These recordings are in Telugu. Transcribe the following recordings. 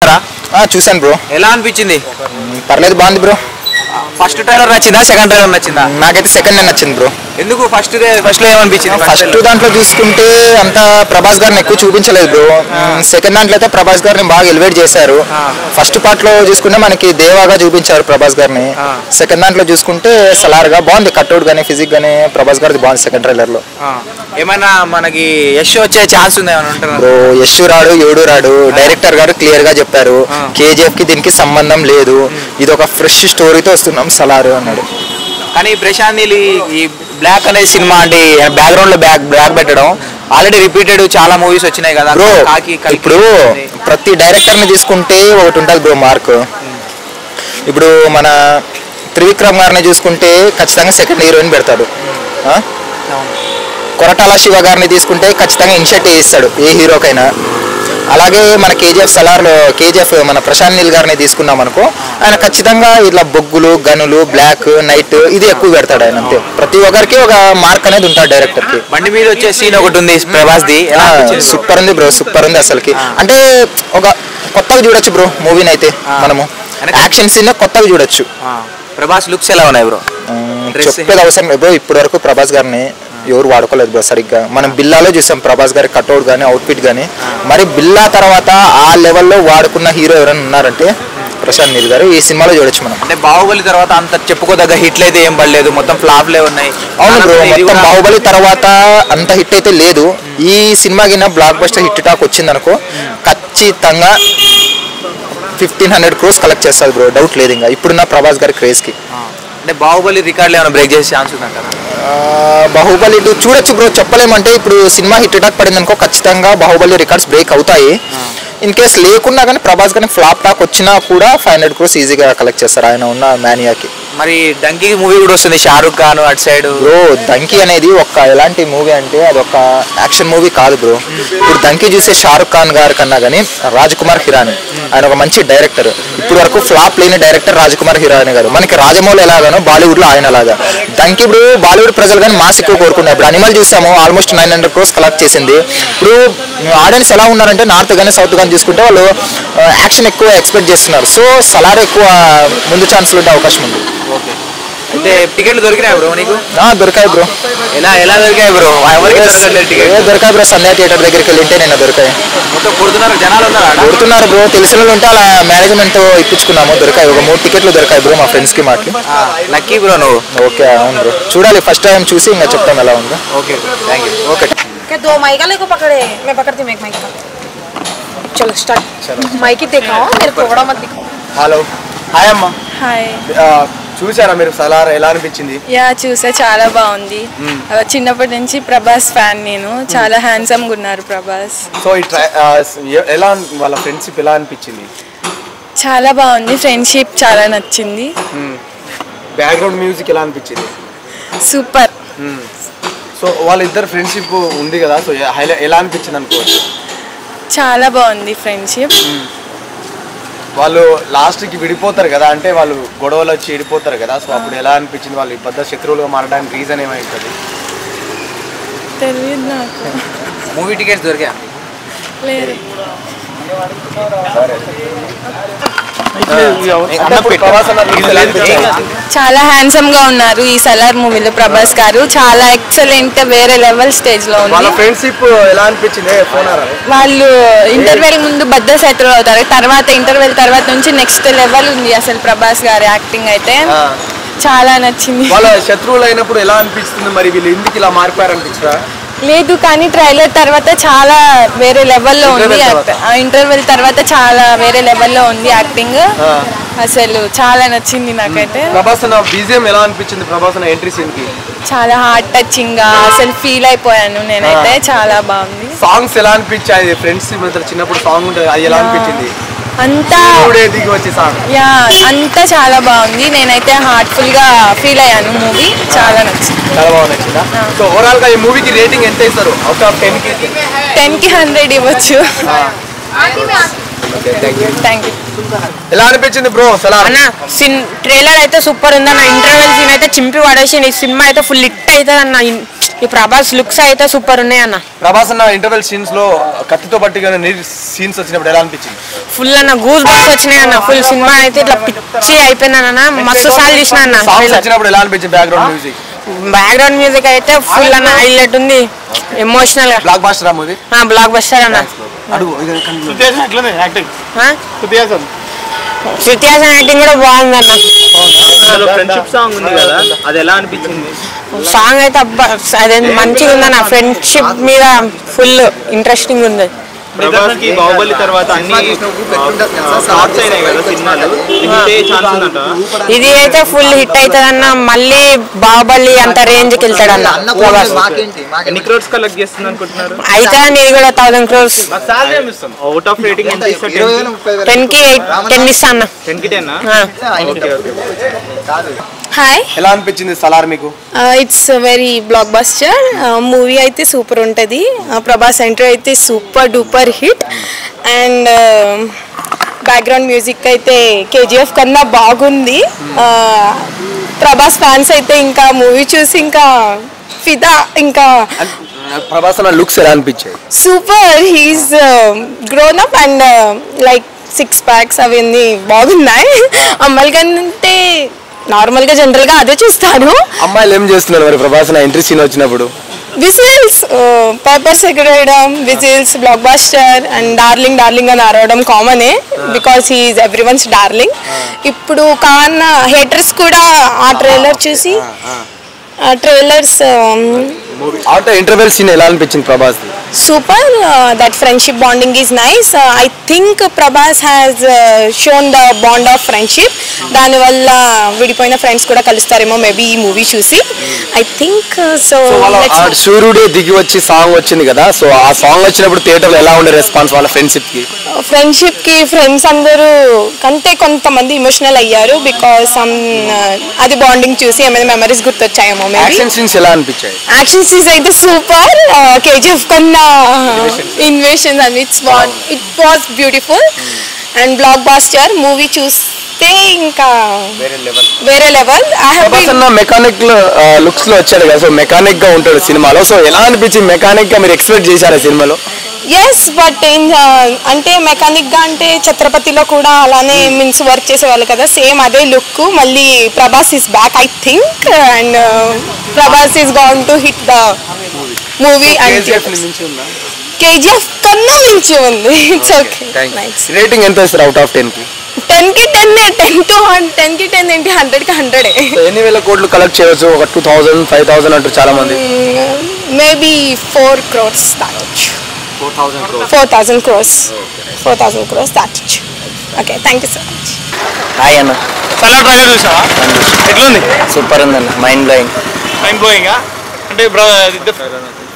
చూసారా? చూసాను బ్రో. ఎలా అనిపించింది? పర్లేదు, బాగుంది బ్రో. ఫస్ట్ ట్రైలర్ నచ్చిందా, సెకండ్ ట్రైలర్ నచ్చిందా? నాకైతే సెకండ్ నచ్చింది బ్రో. ఎందుకు ఫస్ట్ లో ఏమనిపించింది? ఫస్ట్ దాంట్లో చూసుకుంటే అంత ప్రభాస్ గారిని ఎక్కువ చూపించలేదు బ్రో. సెకండ్ దాంట్లో అయితే ప్రభాస్ గారిని బాగా ఎలివేట్ చేశారు. ఫస్ట్ పార్ట్ లో చూసుకుంటే మనకి దేవాగా చూపించారు ప్రభాస్ గారిని. సెకండ్ దాంట్లో చూసుకుంటే సలార్గా బాగుంది. కట్అవుట్ గానీ ఫిజిక్ గానీ ప్రభాస్ గారిది బాగుంది సెకండ్ ట్రైలర్ లో. ఏమైనా మనకి యశ్ వచ్చే ఛాన్స్ ఉంది బ్రో? యశ్ రాడు, ఎవడు రాడు. డైరెక్టర్ గారు క్లియర్ గా చెప్పారు, కేజీఎఫ్ కి దీనికి సంబంధం లేదు, ఇది ఒక ఫ్రెష్ స్టోరీతో వస్తున్నాం సలార్ అన్నాడు. కానీ ప్రశాంత్ నీల్ ఈ బ్లాక్ అనే సినిమా అంటే బ్యాక్గ్రౌండ్ లో బ్లాక్ పెట్టడం ఆల్రెడీ రిపీటెడ్ చాలా మూవీస్ వచ్చినాయి కదా బ్రో. ఇప్పుడు ప్రతి డైరెక్టర్ ని తీసుకుంటే ఒకటి ఉంటుంది బ్రో మార్క్. ఇప్పుడు మన త్రివిక్రమ్ గారిని చూసుకుంటే ఖచ్చితంగా సెకండ్ హీరోయిన్ పెడతాడు. కొరటాల శివ గారిని తీసుకుంటే ఖచ్చితంగా ఇన్షర్ట్ చేయిస్తాడు ఏ హీరోకైనా. అలాగే మన కేజీఎఫ్ మన ప్రశాంత్ నీల్ గారిని తీసుకున్నాం అనుకో, ఆయన ఖచ్చితంగా ఇట్లా బొగ్గులు, గనులు, బ్లాక్, నైట్ ఇది ఎక్కువ పెడతాడు ఆయన. అంతే, ప్రతి ఒక్కరికి ఒక మార్క్ అనేది ఉంటాడు డైరెక్టర్ కి. బండి మీద వచ్చే సీన్ ఒకటి ఉంది ప్రభాస్ ది, సూపర్ ఉంది బ్రో, సూపర్ ఉంది అసలుకి. అంటే ఒక కొత్తగా చూడొచ్చు బ్రో మూవీని అయితే. మనము యాక్షన్ సీన్ కొత్తగా చూడొచ్చు. ప్రభాస్ లుక్స్ ఎలా ఉన్నాయి బ్రో? చెప్పేది అవసరం లేదు బ్రో, ఇప్పటి వరకు ప్రభాస్ గారిని ఎవరు వాడుకోలేదు బ్రో సరిగ్గా. మనం బిల్లాలో చూసాం ప్రభాస్ గారి కట్అవుట్ కానీ అవుట్ఫిట్ కానీ. మరి బిల్లా తర్వాత ఆ లెవెల్లో వాడుకున్న హీరో ఎవరైనా ఉన్నారంటే ప్రశాంత్ నీల్ గారు. ఈ సినిమాలో చూడొచ్చు మనం. అంటే బాహుబలి తర్వాత అంత చెప్పుకోదగ్గ హిట్లు అయితే ఏం పడలేదు, మొత్తం ఫ్లాప్లే ఉన్నాయి. అవును బ్రో, మొత్తం బాహుబలి తర్వాత అంత హిట్ అయితే లేదు. ఈ సినిమా కింద బ్లాక్ బస్టర్ హిట్ టాక్ వచ్చిందనుకో ఖచ్చితంగా 1500 crores కలెక్ట్ చేస్తారు బ్రో, డౌట్ లేదు ఇంకా ఇప్పుడున్న ప్రభాస్ గారి క్రేజ్ కి. అంటే బాహుబలి రికార్డులు ఏమైనా బ్రేక్ చేసే ఛాన్స్ ఉందంటారా? బాహుబలి చూడొచ్చు బ్రో, చెప్పలేమంటే ఇప్పుడు సినిమా హిట్ టాక్ పడింది అనుకో ఖచ్చితంగా బాహుబలి రికార్డ్స్ బ్రేక్ అవుతాయి. ఇన్ కేస్ లేకున్నా కానీ ప్రభాస్ గారిని ఫ్లాప్ టాక్ వచ్చినా కూడా 500 crores ఈజీగా కలెక్ట్ చేస్తారు ఆయన ఉన్న మానియాకి. మరి డంకీ మూవీ కూడా వస్తుంది, షారుఖ్ ఖాన్ అటు సైడ్. బ్రో డంకీ అనేది ఒక ఎలాంటి మూవీ అంటే అది ఒక యాక్షన్ మూవీ కాదు బ్రో. ఇప్పుడు డంకీ చూసే షారుఖ్ ఖాన్ గారి కన్నా కానీ రాజ్కుమార్ హిరానీ ఆయన ఒక మంచి డైరెక్టర్. ఇప్పుడు వరకు ఫ్లాప్ లేని డైరెక్టర్ రాజ్కుమార్ హిరానీ గారు. మనకి రాజమౌళి ఎలాగానో బాలీవుడ్ లో ఆయన లాగా. డంకీ ఇప్పుడు బాలీవుడ్ ప్రజలు కానీ మాస్ ఎక్కువ కోరుకున్నారు. ఇప్పుడు అనిమల్ చూసాము, ఆల్మోస్ట్ 900 crores కలెక్ట్ చేసింది. ఇప్పుడు ఆడియన్స్ ఎలా ఉన్నారంటే నార్త్ కానీ సౌత్ కానీ చూసుకుంటే వాళ్ళు యాక్షన్ ఎక్కువ ఎక్స్పెక్ట్ చేస్తున్నారు. సో సలార్ ఎక్కువ ముందు ఛాన్స్లు ఉండే అవకాశం ఉంది. ఓకే, అంటే టికెట్లు దొరికినాయి బ్రో నీకు? దొరికాయి బ్రో. ఎలా దొరికాయి బ్రో? దొరికాయి బ్రో, సంధ్యా థియేటర్ దగ్గరికి వెళ్ళింటే నేను దొరికాయి. మొత్తం కొడుతున్నారు, జనాలు కొడుతున్నారు బ్రో. తెలిసిన వాళ్ళు ఉంటే అలా మేనేజ్మెంట్ ఇప్పించుకున్నాము, దొరికాయి. ఒక 3 టికెట్లు దొరికాయి బ్రో మా ఫ్రెండ్స్ కి మాకి. లక్కీ బ్రో నువ్వు. ఓకే, అవును బ్రో, చూడాలి ఫస్ట్ టైం చూసి ఇంకా చెప్తాం ఎలా ఉందో. Okay, thank you. ఓకే, क्या 2 माइक ले को पकड़े, मैं पकड़ती हूँ एक माइक का. चलो स्टार्ट. माइक ही दिखाओ, मेरे को बड़ा मत दिखाओ. హలో, హాయ్ అమ్మా. హాయ్. చూసారా మీరు సలార్? ఎలా అనిపించింది? యా చూసా, చాలా బాగుంది. చిన్నప్పటి నుంచి ప్రభాస్ ఫ్యాన్ నేను. చాలా హ్యాండ్సమ్గా ఉన్నారు ప్రభాస్. సో ఎలా వాళ్ళ ఫ్రెండ్షిప్ ఎలా అనిపించింది? చాలా బాగుంది, ఫ్రెండ్షిప్ చాలా నచ్చింది. బ్యాక్గ్రౌండ్ మ్యూజిక్ ఎలా అనిపించింది? సూపర్. సో వాళ్ళిద్దరు ఫ్రెండ్షిప్ ఉంది కదా, సో ఎలా అనిపించింది అనుకోవచ్చు? చాలా బాగుంది ఫ్రెండ్షిప్. వాళ్ళు లాస్ట్కి విడిపోతారు కదా, అంటే వాళ్ళు గొడవలు వచ్చి విడిపోతారు కదా, సో అప్పుడు ఎలా అనిపించింది? వాళ్ళు పెద్ద శత్రువులుగా మారడానికి రీజన్ ఏమై ఉంటుంది? తెలియదు నాకు. మూవీ టికెట్స్ దొరికా? లేదు. చాలా హ్యాండ్సమ్ గా ఉన్నారు ఈ సలార్ మూవీలో ప్రభాస్ గారు. చాలా ఎక్సలెంట్, వేరే లెవెల్ స్టేజ్ లో ఉంది. ఫ్రెండ్షిప్ ఎలా అనిపించింది? వాళ్ళు ఇంటర్వెల్ ముందు బద్ద శత్రువులు అవుతారు, తర్వాత ఇంటర్వెల్ తర్వాత నుంచి నెక్స్ట్ లెవెల్ ఉంది అసలు ప్రభాస్ గారి యాక్టింగ్ అయితే చాలా నచ్చింది. వాళ్ళ శత్రువులు అయినప్పుడు ఎలా అనిపిస్తుంది? మరి వీళ్ళు ఎందుకు ఇలా మారిపోయారు అనిపించరా? లేదు, కానీ ట్రైలర్ తర్వాత చాలా వేరే లెవెల్లో ఉంది. ఇంటర్వెల్ తర్వాత చాలా వేరే లెవెల్లో ఉంది యాక్టింగ్. అసలు చాలా నచ్చింది నాకైతే. ప్రభాస్ బీజిఎం ఎలా అనిపించింది? ప్రభాస్ ఎంట్రీ సీన్ కి చాలా హార్ట్ టచింగ్ గా అసలు ఫీల్ అయిపోయాను నేనైతే. చాలా బాగుంది. సాంగ్స్ ఎలా అనిపించాయి? ఫ్రెండ్స్ చిన్నప్పుడు సాంగ్ ఉంటుంది, అది ఎలా అనిపించింది? అంతా యా అంతా చాలా బాగుంది. నేనైతే హార్ట్ఫుల్ గా ఫీల్ అయ్యాను. మూవీ చాలా నచ్చింది. చాలా బాగా నచ్చిందా? సో ఓవరాల్ గా ఈ మూవీకి రేటింగ్ ఎంత ఇస్తారు? అవుట్ ఆఫ్ 10 కి 100 ఇవ్వచ్చు. Thank you. ఎలా అనిపించింది బ్రో సలార్? అన్న ట్రైలర్ అయితే సూపర్ ఉందన్న. ఇంటర్వెల్ సీన్ అయితే చింపి పడేసి ఈ సినిమా అయితే ఫుల్ హిట్ అవుతుంది అన్న. ఈ ప్రభాస్ లుక్స్ అయితే సూపర్ ఉన్నాయి అన్న. ప్రభాస్ అన్న ఇంటర్వెల్ సీన్స్ లో కత్తితో పట్టిగా సీన్స్ వచ్చినప్పుడు ఎలా అనిపించింది? ఫుల్ అన్న గూస్ బంప్స్ వచ్చినాయి అన్న. ఫుల్ సినిమా అయితే ఇట్లా పిచ్చి అయిపోయినానన్న. మస్తు సార్లు చూసిన అన్న. సాంగ్స్ వచ్చినప్పుడు ఎలా అనిపించింది? బ్యాక్గ్రౌండ్ మ్యూజిక్ అయితే ఫుల్ అన్న హైలైట్ ఉంది. ఎమోషనల్ గా blockbuster movie. Blockbuster అన్న. శృతి హాసన్ యాక్టింగ్ కూడా బాగుంది అన్న. ఫ్రెండ్షిప్ సాంగ్ ఉంది కదా, అది ఎలా అనిపించింది? సాంగ్ అయితే అబ్బా అదే మంచిగా ఉందన్న. ఫ్రెండ్షిప్ మీద ఫుల్ ఇంట్రెస్టింగ్ ఉంది. ప్రభాస్ కి బాహుబలి తర్వాత అన్ని ఫ్లాప్స్ అయినాయి కదా సినిమాలు, ఇది అయితే ఫుల్ హిట్ అవుతుంది అన్న. మళ్ళీ బాహుబలి అంత రేంజ్ కి వెళ్తాడన్న. ఎన్ని క్రోర్స్ కలెక్ట్ చేస్తుంది అనుకుంటున్నారు? అయితే ఇది కూడా 1000 crores. అవుట్ ఆఫ్ రేటింగ్ ఎంత ఇస్తారు? 10 కి 10 ఇస్తా అన్న. 10 కి 10? Okay okay. హాయ్, ఎలా అనిపించింది సలార్ మీకు? It's very block buster movie అయితే సూపర్ ఉంటుంది. ప్రభాస్ ఎంట్రీ అయితే super duper hit. And background music అయితే కేజీఎఫ్ కన్నా బాగుంది. ప్రభాస్ ఫ్యాన్స్ అయితే ఇంకా మూవీ చూసి ఇంకా ఫిదా. ఇంకా ప్రభాస్ అన్న లుక్స్ ఎలా అనిపించాయి? Super, he's grown up and like 6 packs అవన్నీ బాగున్నాయి. అమ్మాయిల కంటే నార్మల్గా జనరల్గా అదే చూస్తాను. అమ్మాయిలు ఏం చేస్తున్నారు మరి ప్రభాస్ అన్న ఎంట్రీ సీన్ వచ్చినప్పుడు? విజిల్స్, పేపర్స్ ఎగరేయడం, whistles, blockbuster and darling darling అని అరవడం కామనే. Because he's everyone's darling. ఇప్పుడు కాన్ హేటర్స్ కూడా ఆ ట్రైలర్ చూసి ట్రైలర్స్ అంటే ఇంటర్వెల్ సీన్ ఎలా అనిపించింది Prabhas? Super. That friendship bonding is nice. I think Prabhas has shown the bond of friendship. దానివల్ల విడిపోయిన ఫ్రెండ్స్ కూడా కలుస్తారేమో మేబీ ఈ మూవీ చూసి. I think so. సూర్యుడే దిగి వచ్చి సాంగ్ వచ్చింది కదా, సో ఆ సాంగ్ వచ్చినప్పుడు థియేటర్లో ఎలా ఉండే రెస్పాన్స్ వాళ్ళ ఫ్రెండ్షిప్ కి? ఫ్రెండ్స్ అందరూ కంటే కొంతమంది ఇమోషనల్ అయ్యారు. బికాస్ అది బాండింగ్ చూసి ఏమైనా మెమరీస్ గుర్తొచ్చాయేమో మేబీ. యాక్షన్ సీన్స్ ఎలా అనిపించాయి? యాక్షన్ సీన్స్ అయితే సూపర్. కేజీఎఫ్ కన్నా innovations and it was beautiful. And blockbuster movie చూస్తే ఇంకా వేరే లెవెల్. మెకానిక్ లుక్స్ లో వచ్చాడు కదా, సో మెకానిక్ గా ఉంటాడు సినిమాలో. సో ఎలా అనిపించింది మెకానిక్ గా? మీరు ఎక్స్పెక్ట్ చేశారా సినిమాలో? ఎస్, బట్ అంటే మెకానిక్ గా అంటే ఛత్రపతిలో కూడా అలానే మీన్స్ వర్క్ చేసేవాళ్ళు కదా, సేమ్ అదే లుక్. మళ్ళీ Prabhas is back I think. And Prabhas is gone to hit the movie. And KGF కన్నా మించి ఉంది. It's okay. రేటింగ్ ఎంత ఇస్తారు అవుట్ ఆఫ్ 10 కి? 10 కి 10 10 కి 10 ఏంటి, 100 కి 100. ఎన్ని వేల కోట్లు కలెక్ట్ చేయవచ్చు? ఒక 2000 5000 అంటారు చాలా మంది. మేబీ 4 crores దాటొచ్చు. 4,000 crores. 4,000 crores దాటొచ్చు. Okay, thank you so much. Hi అన్న. చాలా ట్రైలర్ చూసావా? ఎట్లుంది? సూపర్ ఉందన్న. Mind blowing. అంటే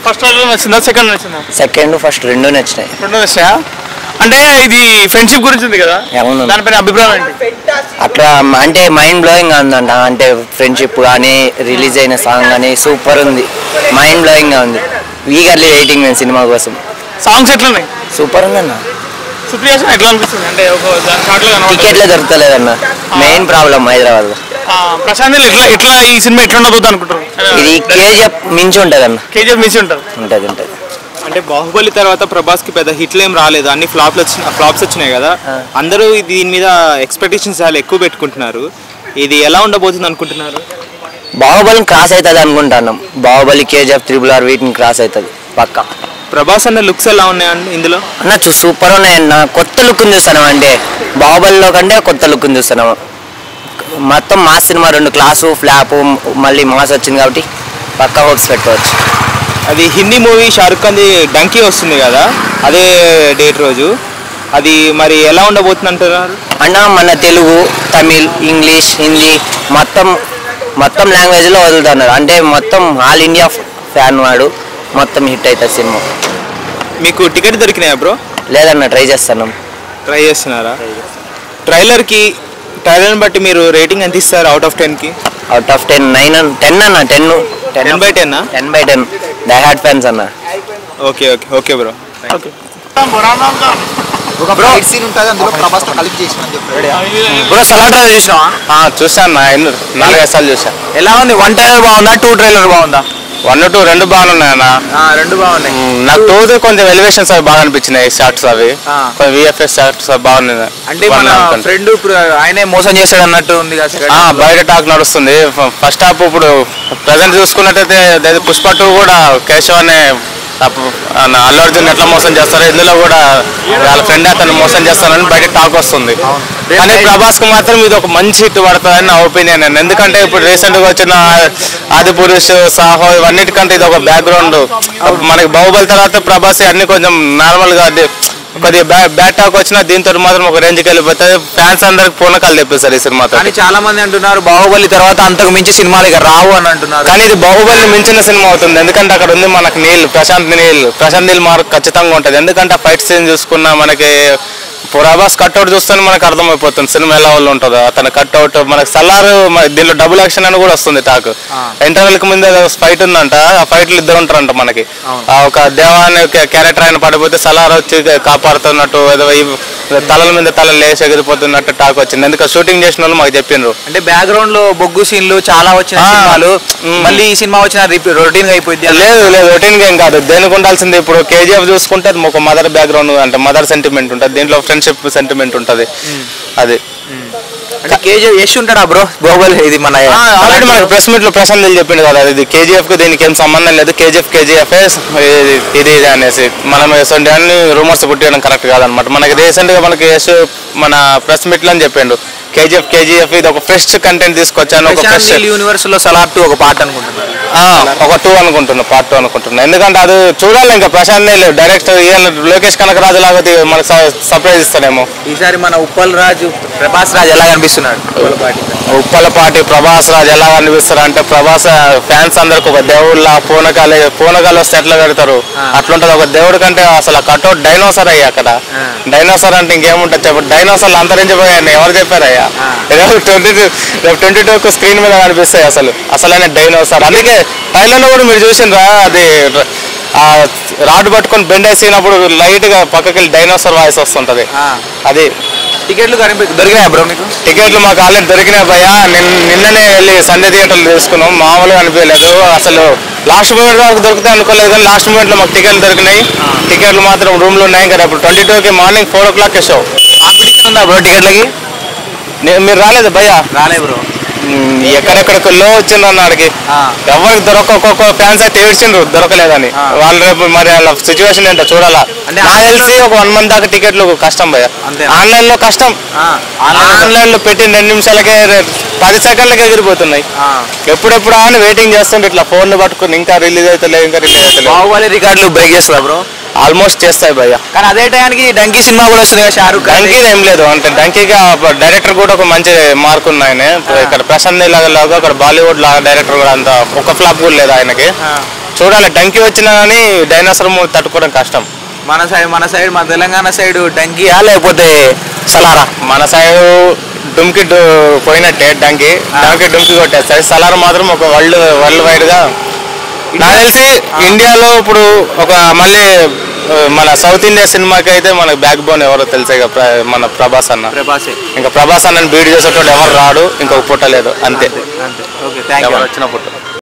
ఫస్ట్ ట్రైలర్ నచ్చిందా, సెకండ్ నచ్చిందా? సెకండ్ ఫస్ట్ రెండు నచ్చినాయి. రెండు నచ్చాయా? అంటే ఇది ఫ్రెండ్షిప్ గురించి ఉంది కదా, అవును. దానిపైన అభిప్రాయం ఏంటి? అట్లా అంటే మైండ్ బ్లోయింగ్ ఉందంట. అంటే ఫ్రెండ్షిప్ కానీ రిలీజ్ అయిన సాంగ్ కానీ సూపర్ ఉంది. మైండ్ బ్లోయింగ్ గా ఉంది. ఈగర్లీ వెయిటింగ్ మేము సినిమా కోసం. సాంగ్స్ ఎట్లున్నాయి? సూపర్ ఉందన్న. సిచ్యువేషన్ ఎట్లా అనిపిస్తుంది? అంటే టికెట్లే దొరుకుతలేదన్న, మెయిన్ ప్రాబ్లం హైదరాబాద్ లో. ప్రశాంత్ ఎట్లా ఈ సినిమా ఎట్లా ఉండబోతుంది అనుకుంటారు? ఇది కేజీఎఫ్ మించి ఉంటది అన్న. కేజీఎఫ్ మించి ఉంటది. అంటే బాహుబలి తర్వాత ప్రభాస్ కి పెద్ద హిట్లు ఏం రాలేదు, అన్ని ఫ్లాప్స్ వచ్చినాయి కదా. అందరూ దీని మీద ఎక్స్పెక్టేషన్స్ చాలా ఎక్కువ పెట్టుకుంటున్నారు. ఇది ఎలా ఉండబోతుంది అనుకుంటున్నారు? బాహుబలిని క్రాస్ అవుతుంది అనుకుంటున్నాం. బాహుబలి, కేజీఎఫ్, RRR వీటిని క్రాస్ అవుతుంది పక్కా. ప్రభాస్ అన్న లుక్స్ ఎలా ఉన్నాయండి ఇందులో? అన్న సూపర్ ఉన్నాయన్న. కొత్త లుక్ చూస్తున్నాం. అంటే బాహుబలిలో కంటే కొత్త లుక్ చూస్తున్నాము. మొత్తం మాస్ సినిమా, 2 క్లాసు ఫ్లాప్ మళ్ళీ మాస్ వచ్చింది కాబట్టి పక్కా హోప్స్ పెట్టుకోవచ్చు. అది హిందీ మూవీ షారుఖ్ ఖాన్ది డంకీ వస్తుంది కదా, అదే డేట్ రోజు. అది మరి ఎలా ఉండబోతుంది అంటున్నారు? అన్న మన తెలుగు, తమిళ్, ఇంగ్లీష్, హిందీ మొత్తం లాంగ్వేజ్లో వదులుతున్నారు. అంటే మొత్తం ఆల్ ఇండియా ఫ్యాన్ వాడు. మొత్తం హిట్ అవుతుంది సినిమా. మీకు టికెట్ దొరికినాయా బ్రో? లేదన్న, ట్రై చేస్తున్నాం. ట్రై చేస్తున్నారా? ట్రైలర్ని బట్టి మీరు రేటింగ్ ఎంత ఇస్తారు అవుట్ ఆఫ్ 10 కి? అవుట్ ఆఫ్ 10 9 10 అన్న. 10/10 డై హార్డ్ ఫ్యాన్స్ అన్న. Okay bro. ఒక ఫైట్ సీన్ ఉంటుంది అందులో ప్రభాస్ తో కలిపి చేసినని చెప్పాడు బ్రో సలార్ ట్రైలర్ చూసినావా? చూసాను 4-5 సార్లు చూసాను. ఎలా ఉంది? 1 ట్రైలర్ బాగుందా, 2 ట్రైలర్ బాగుందా? 1, 2 రెండు బాగున్నాయి అన్న. 2 బాగున్నాయి. నాకు 2 కొంచెం ఎలివేషన్స్ అవి బాగా అనిపించినాయి, షార్ట్స్ అవి కొంచెం VFX షార్ట్స్ అవి బాగున్నాయి. అంటే మన ఫ్రెండ్ ఇప్పుడు ఆయనే మోసం చేశాడు అన్నట్టు ఉంది కదా, బయట టాక్ నడుస్తుంది. ఫస్ట్ హాఫ్ ఇప్పుడు ప్రజెంట్ చూసుకున్నట్టయితే పుష్ప 2 కూడా కేశవ్ అనే అల్లు అర్జున్ ఎట్లా మోసం చేస్తారో ఇందులో కూడా వాళ్ళ ఫ్రెండ్ అతను మోసం చేస్తారని బయట టాక్ వస్తుంది. కానీ ప్రభాస్ కు మాత్రం ఇది ఒక మంచి హిట్ పడుతుందని నా ఒపీనియన్. ఎందుకంటే ఇప్పుడు రీసెంట్ గా వచ్చిన ఆదిపురుష్, సాహో ఇవన్నిటికంటే ఇది ఒక బ్యాక్గ్రౌండ్. మనకి బాహుబలి తర్వాత ప్రభాస్ అన్ని కొంచెం నార్మల్ గా కొద్దిగా బ్యాడ్ టాక్ వచ్చినా దీంతో మాత్రం ఒక రేంజ్కి వెళ్ళిపోతుంది. ఫ్యాన్స్ అందరికి పూనకాలు తెప్పిస్తారు ఈ సినిమాతో. కానీ చాలా మంది అంటున్నారు బాహుబలి తర్వాత అంతకు మించి సినిమాలు ఇక రావు అని అంటున్నారు. కానీ ఇది బాహుబలిని మించిన సినిమా అవుతుంది. ఎందుకంటే అక్కడ ఉంది మనకు ప్రశాంత్ నీల్ మార్క్ ఖచ్చితంగా ఉంటుంది. ఎందుకంటే ఆ ఫైట్ సీన్ చూసుకున్నా మనకి ప్రభాస్ కట్అవుట్ చూస్తేనే మనకు అర్థమైపోతుంది సినిమా ఎలా వాళ్ళు ఉంటుందో. అతను కట్అవుట్ మనకి సలార్ దీనిలో డబుల్ యాక్షన్ అని కూడా వస్తుంది టాక్. ఇంటర్వెల్ కి ముందే ఫైట్ ఉందంట, ఆ ఫైట్లు 2 ఉంటారంట మనకి. ఒక దేవాన్ని క్యారెక్టర్ ఆయన పడిపోతే సలార్ వచ్చి కాపాడుతున్నట్టు ఏదో తలల మీద తల లేచి ఎగిరిపోతున్నట్టు టాక్ వచ్చింది. ఎందుకంటే షూటింగ్ చేసిన వాళ్ళు మాకు చెప్పిండ్రు. అంటే బ్యాక్గ్రౌండ్ లో బొగ్గు సీన్లు చాలా వచ్చిన సినిమాలు మళ్ళీ ఈ సినిమా వచ్చిన రొటీన్ గా అయిపోయింది. లేదు రొటీన్ గా ఏం కాదు, దేనికి ఉండాల్సింది. ఇప్పుడు KGF చూసుకుంటే అది ఒక మదర్ బ్యాక్గ్రౌండ్, అంటే మదర్ సెంటిమెంట్ ఉంటుంది. దీంట్లో ఫ్రెండ్షిప్ సెంటిమెంట్ ఉంటుంది. అది అంటే KGF యశ్ ఉంటాడా బ్రో? బాహుబలి ఇది మన ఆల్రెడీ మనకి ప్రెస్ మీట్ లో ప్రశాంత్ చెప్పింది కదా, ఇది KGF కు దీనికి ఏం సంబంధం లేదు, KGF ఇది అనేసి. మనం అన్ని రూమర్స్ పుట్టడం కరెక్ట్ కాదనమాట. మనకి రీసెంట్ గా మనకి యశ్ మన ప్రెస్ మీట్ లో చెప్పాడు KGF ఇది ఒక ఫ్రెష్ కంటెంట్ తీసుకొచ్చాను. ఒక ఫ్రెష్ యూనివర్స్ లో సలార్ 2 ఒక పార్ట్ అనుకుంటున్నాను. ఒక 2 అనుకుంటున్నా, పార్ట్ 2 అనుకుంటున్నా. ఎందుకంటే అది చూడాలి. ఇంకా ప్రశాంత్ నీల్ డైరెక్టర్ లోకేష్ కనకరాజు లాగా మనకు సర్ప్రైజ్ ఇస్తాడేమో ఈసారి. మన ఉప్పల్ రాజు ప్రభాస్ రాజ్ ఎలా కనిపిస్తున్నాడు? ఉప్పలపాటి ప్రభాస్ రాజ్ ఎలా కనిపిస్తారు అంటే, ప్రభాస్ ఫ్యాన్స్ అందరికి ఒక దేవుళ్ళ పూనకాలు వస్తే ఎట్లా పెడతారు అట్లుంటది. ఒక దేవుడి కంటే అసలు కట్అవుట్ డైనోసార్ అయ్యా. అక్కడ డైనోసార్ అంటే ఇంకేముంటుంది చెప్పండి. డైనోసార్లు అంతరించిపోయాయని ఎవరు చెప్పారయ్యా? 22 స్క్రీన్ మీద కనిపిస్తాయి అసలైన డైనోసార్. అందుకే ట్రైలర్ లో కూడా మీరు చూసిండ్రా, అది రాడ్ పట్టుకొని బెండ్ వేసినప్పుడు లైట్ గా పక్కకి డైనోసార్ వాయిస్ వస్తుంటది. అది టికెట్లు దొరికినాయా బ్రో మీకు? టికెట్లు మాకు ఆల్రెడీ దొరికినాయి భయ్యా. నిన్ననే వెళ్ళి సండే థియేటర్లు తీసుకున్నాం, మామూలుగా అనిపించలేదు. అసలు లాస్ట్ మూమెంట్ వరకు దొరుకుతాయి అనుకోలేదు, కానీ లాస్ట్ మూమెంట్ లో మాకు టికెట్లు దొరికినాయి. టికెట్లు మాత్రం రూమ్ లో ఉన్నాయి కదా. ఇప్పుడు 22కి మార్నింగ్ 4 o'clock షో. కాంపిటీషన్ ఉందా బ్రో టికెట్లకి? మీరు రాలేదు భయ్యా? రాలే బ్రో. ఎక్కడెక్కడికల్లో వచ్చిండ్రు ఆడికి. ఎవరికి ఒక్కొక్క ఫ్యాన్స్ అయితే ఏడ్చిండ్రు దొరకలేదని. వాళ్ళు రేపు మరి వాళ్ళ సిచ్యువేషన్ ఏంటో చూడాలా. నాకు తెలిసి ఒక 1 month దాకా టికెట్లు కష్టం భయ్య. ఆన్లైన్ లో కష్టం. ఆన్లైన్ లో పెట్టిన 2 నిమిషాలకే 10 సెకండ్లకే ఎగిరిపోతున్నాయి. ఎప్పుడెప్పుడు అని వెయిటింగ్ చేస్తుంటే ఇట్లా ఫోన్ పట్టుకుని ఇంకా రిలీజ్ అయితే బాహుబలి రికార్డులు బ్రేక్ చేస్తుందా బ్రో? ఆల్మోస్ట్ చేస్తాయి భయ్య. కానీ అదే టైంకి డంకీ సినిమా కూడా వస్తుంది కదా షారూక్. డంకీ ఏం లేదు, అంటే డంకీగా డైరెక్టర్ కూడా ఒక మంచి మార్క్ ఉంది ఆయన. ఇక్కడ ప్రశాంత్ నీల్ లాగా అక్కడ బాలీవుడ్ లాగా డైరెక్టర్ కూడా అంత ఒక ఫ్లాప్ కూడా లేదు ఆయనకి. చూడాలి, డంకీ వచ్చినా కానీ డైనోసార్ మూవీ తట్టుకోవడం కష్టం. మన సైడ్ మన తెలంగాణ సైడ్ డంకీయా లేకపోతే సలారా? మన సైడ్ డుమ్కి పోయినట్టే డంకీ డుమ్కి కొట్టేస్తాయి. సలార్ మాత్రం ఒక వరల్డ్ వైడ్ గా నాకు తెలిసి ఇండియాలో ఇప్పుడు ఒక మళ్ళీ మన సౌత్ ఇండియా సినిమాకి అయితే మనకు బ్యాక్ బోన్ ఎవరో తెలిసే మన ప్రభాస్ అన్న. ఇంకా ప్రభాస్ అన్నని బీట్ చేసేటోడు ఎవరు రాడు, ఇంకొక పుట్టలేదు అంతే. Okay, thank you. వచ్చిన పుట్ట.